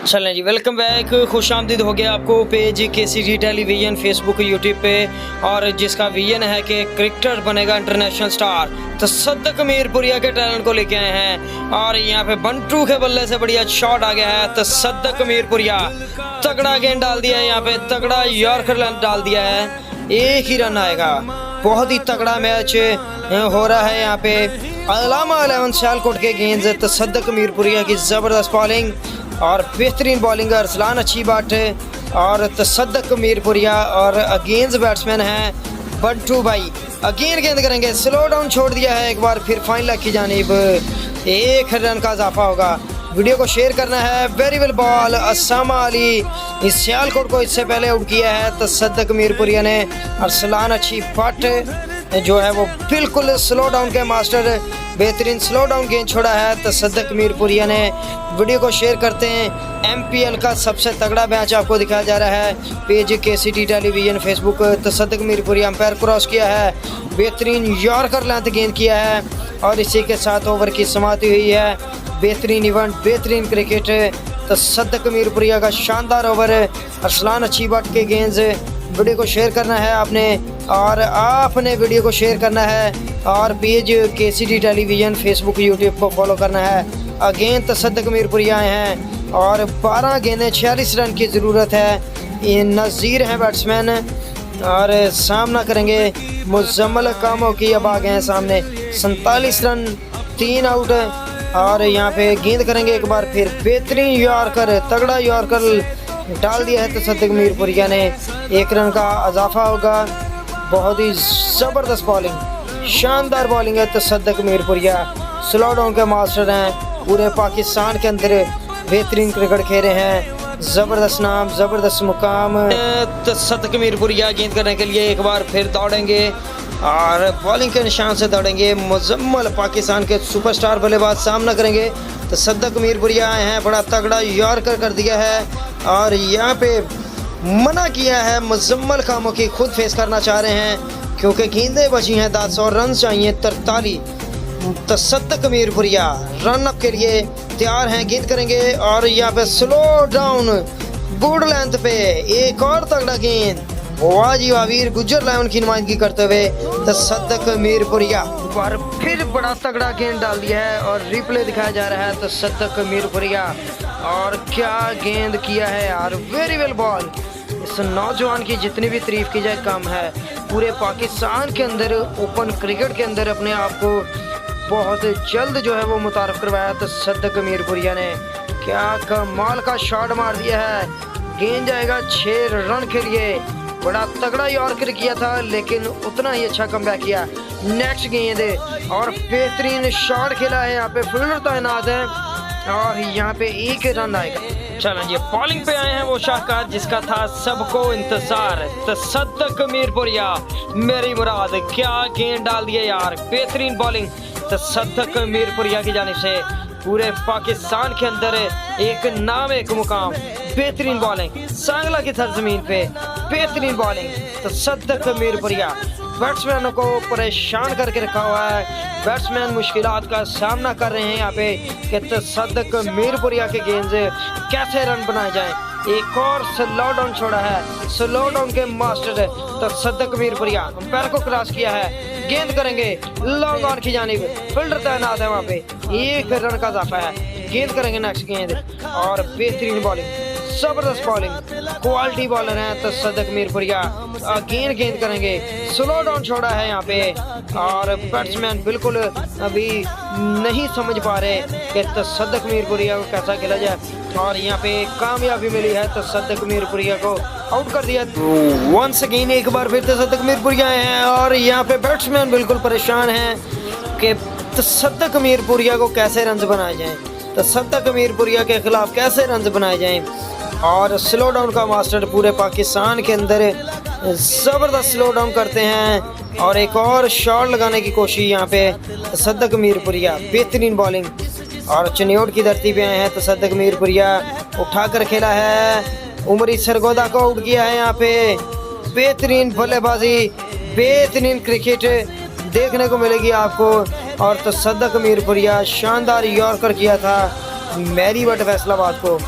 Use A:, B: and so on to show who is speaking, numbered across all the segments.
A: चलें जी, welcome back. खुश आमदीद हो गया आपको page KCG television Facebook YouTube पे, और जिसका विजन है कि क्रिकेटर बनेगा इंटरनेशनल स्टार। तो तसद्दुक़ मीरपुरिया के टैलेंट को लेके आए हैं और यहाँ पे बंटू के बल्ले से बढ़िया शॉट आ गया है। तो तसद्दुक़ मीरपुरिया तगड़ा गेंद डाल दिया है, यहाँ पे तगड़ा यॉर्कर डाल दिया है, एक ही रन आएगा। बहुत ही तगड़ा मैच हो रहा है यहाँ पे। अलामा 11 सियालकोट के गेंद तसद्दुक़ मीरपुरिया की ज़बरदस्त बॉलिंग और बेहतरीन बॉलिंग अरसलान अच्छी बाट और तसद्दुक़ मीरपुरिया और अगेंस्ट बैट्समैन हैं बंटू भाई। अगेन गेंद करेंगे, स्लो डाउन छोड़ दिया है एक बार फिर फाइनल की जानिब, एक रन का इजाफा होगा। वीडियो को शेयर करना है। वेरी वेल बॉल असामा अली इस सियालकोट को इससे पहले आउट किया है तसद्दुक़ मीरपुरिया ने। अरसलान अच्छी बट जो है वो बिल्कुल स्लो डाउन के मास्टर, बेहतरीन स्लो डाउन गेंद छोड़ा है तसद्दुक़ मीरपुरिया ने। वीडियो को शेयर करते हैं। MPL का सबसे तगड़ा मैच आपको दिखाया जा रहा है page KCG television Facebook. Tasadduq Mirpuria umpire cross किया है, बेहतरीन यॉर्कर लेंथ गेंद किया है और इसी के साथ ओवर की समाप्ति हुई है। बेहतरीन इवेंट, बेहतरीन क्रिकेट, तसद्दुक़ मीरपुरिया का शानदार ओवर, अरसलान अच्छी बट के गेंद। वीडियो को शेयर करना है आपने और आपने वीडियो को शेयर करना है और page KCG television Facebook YouTube को फॉलो करना है। अगेन तसद्दुक़ मीरपुरिया आए हैं और 12 गेंदें 46 रन की ज़रूरत है। ये नज़ीर हैं बैट्समैन और सामना करेंगे मुज़म्मल कामों की। अब आ गए हैं सामने 47 रन, 3 आउट और यहाँ पे गेंद करेंगे एक बार फिर। बेहतरीन यॉर्कर, तगड़ा यॉर्कर डाल दिया है तसद्दुक़ मीरपुरिया ने, 1 रन का इजाफा होगा। बहुत ही ज़बरदस्त बॉलिंग, शानदार बॉलिंग है तसद्दुक़ मीरपुरिया। स्लो डाउन के मास्टर हैं, पूरे पाकिस्तान के अंदर बेहतरीन क्रिकेट खेल रहे हैं। ज़बरदस्त नाम, ज़बरदस्त मुकाम। तसद्दुक़ मीरपुरिया गेंद करने के लिए एक बार फिर दौड़ेंगे और बॉलिंग के निशान से दौड़ेंगे। मुज़म्मल पाकिस्तान के सुपरस्टार बल्लेबाज सामना करेंगे। तसद्दुक़ मीरपुरिया आए हैं, बड़ा तगड़ा यॉर्कर कर दिया है और यहाँ पे मना किया है मुज़म्मल कामों की, खुद फेस करना चाह रहे हैं क्योंकि गेंदें बची हैं 10 और रन चाहिए 43। तसद्दुक़ मीरपुरिया रन अप के लिए तैयार हैं, गेंद करेंगे और यहाँ पे स्लो डाउन गुड लेंथ पे एक और तगड़ा गेंद। वाह जी वाह, वीर गुज्जर लायन की नुमाइंदगी करते हुए तसद्दुक़ मीरपुरिया पर फिर बड़ा तगड़ा गेंद डाल दिया है और रिप्ले दिखाया जा रहा है तसद्दुक़ मीरपुरिया। और क्या गेंद किया है यार, वेरी वेल बॉल। इस नौजवान की जितनी भी तारीफ की जाए कम है। पूरे पाकिस्तान के अंदर ओपन क्रिकेट के अंदर अपने आप को बहुत जल्द जो है वो मुतारफ़ करवाया तसद्दुक़ मीरपुरिया ने। क्या कमाल का शॉट मार दिया है, गेंद जाएगा 6 रन के लिए। बड़ा तगड़ा यॉर्कर किया था लेकिन उतना ही अच्छा कमबैक किया। नेक्स्ट गेंद और बेहतरीन शॉट खेला है, यहाँ पे फील्डर तैनात है और यहाँ पे 1 रन आएगा। चलें जी, बॉलिंग पे आए हैं वो शाहकार जिसका था सबको इंतजार, तसद्दुक़ मीरपुरिया मेरी मुराद। क्या गेंद डाल दिया यार, बेहतरीन बॉलिंग तसद्दुक़ मीरपुरिया की जानिब से। पूरे पाकिस्तान के अंदर एक नाम एक मुकाम, बेहतरीन बॉलिंग सांगला की सरजमीन पे, बेहतरीन बॉलिंग तसद्दुक़ मीरपुरिया। बैट्समैनों को परेशान करके रखा हुआ है, बैट्समैन मुश्किलात का सामना कर रहे हैं यहाँ पे कि तसद्दुक़ मीरपुरिया के गेंद से कैसे रन बनाए जाएं। एक और स्लो डाउन छोड़ा है, स्लो डाउन के मास्टर तसद्दुक़ मीरपुरिया। अंपायर को क्रॉस किया है, गेंद करेंगे लॉन्ग ऑन की जानिब, फील्डर तैनात है वहाँ पे, 1 रन का इजाफा है। गेंद करेंगे नेक्स्ट गेंद और बेहतरीन बॉलिंग, ज़बरदस्त बॉलिंग, क्वालिटी बॉलर हैं तसद्दुक़ मीरपुरिया। अगेन गेंद करेंगे, स्लो डाउन छोड़ा है यहाँ पे और बैट्समैन बिल्कुल अभी नहीं समझ पा रहे कि तसद्दुक़ मीरपुरिया को कैसा खेला जाए और यहाँ पे कामयाबी मिली है तसद्दुक़ मीरपुरिया को, आउट कर दिया। वंस अगेन एक बार फिर तसद्दुक़ मीरपुरिया आए हैं और यहाँ पे बैट्समैन बिल्कुल परेशान हैं कि तसद्दुक़ मीरपुरिया को कैसे रन बनाए जाएँ, तसद्दुक़ मीरपुरिया के खिलाफ कैसे रन बनाए जाएँ। और स्लो डाउन का मास्टर पूरे पाकिस्तान के अंदर ज़बरदस्त स्लो डाउन करते हैं और एक और शॉट लगाने की कोशिश यहाँ पे तसद्दुक़ मीरपुरिया। बेहतरीन बॉलिंग और चनियोट की धरती पे आए हैं तसद्दुक़ मीरपुरिया, उठाकर खेला है, उमरी सरगोदा को आउट किया है यहाँ पे। बेहतरीन बल्लेबाजी, बेहतरीन क्रिकेट देखने को मिलेगी आपको और तसद्दुक़ मीरपुरिया शानदार यॉर्कर किया था मेरी बट फैसलाबाद को।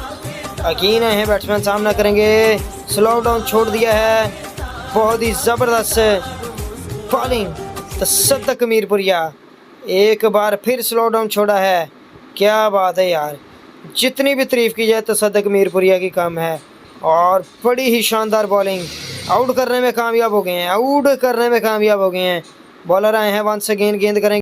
A: यकीन है बैट्समैन सामना करेंगे। स्लो डाउन छोड़ दिया है, बहुत ही ज़बरदस्त बॉलिंग तसद्दुक मीरपुरिया। एक बार फिर स्लो डाउन छोड़ा है, क्या बात है यार। जितनी भी तारीफ़ की जाए तसद्दुक मीरपुरिया की कम है। और बड़ी ही शानदार बॉलिंग, आउट करने में कामयाब हो गए हैं, आउट करने में कामयाब हो गए हैं। बॉलर आए हैं वंस अगेन, गेंद करेंगे।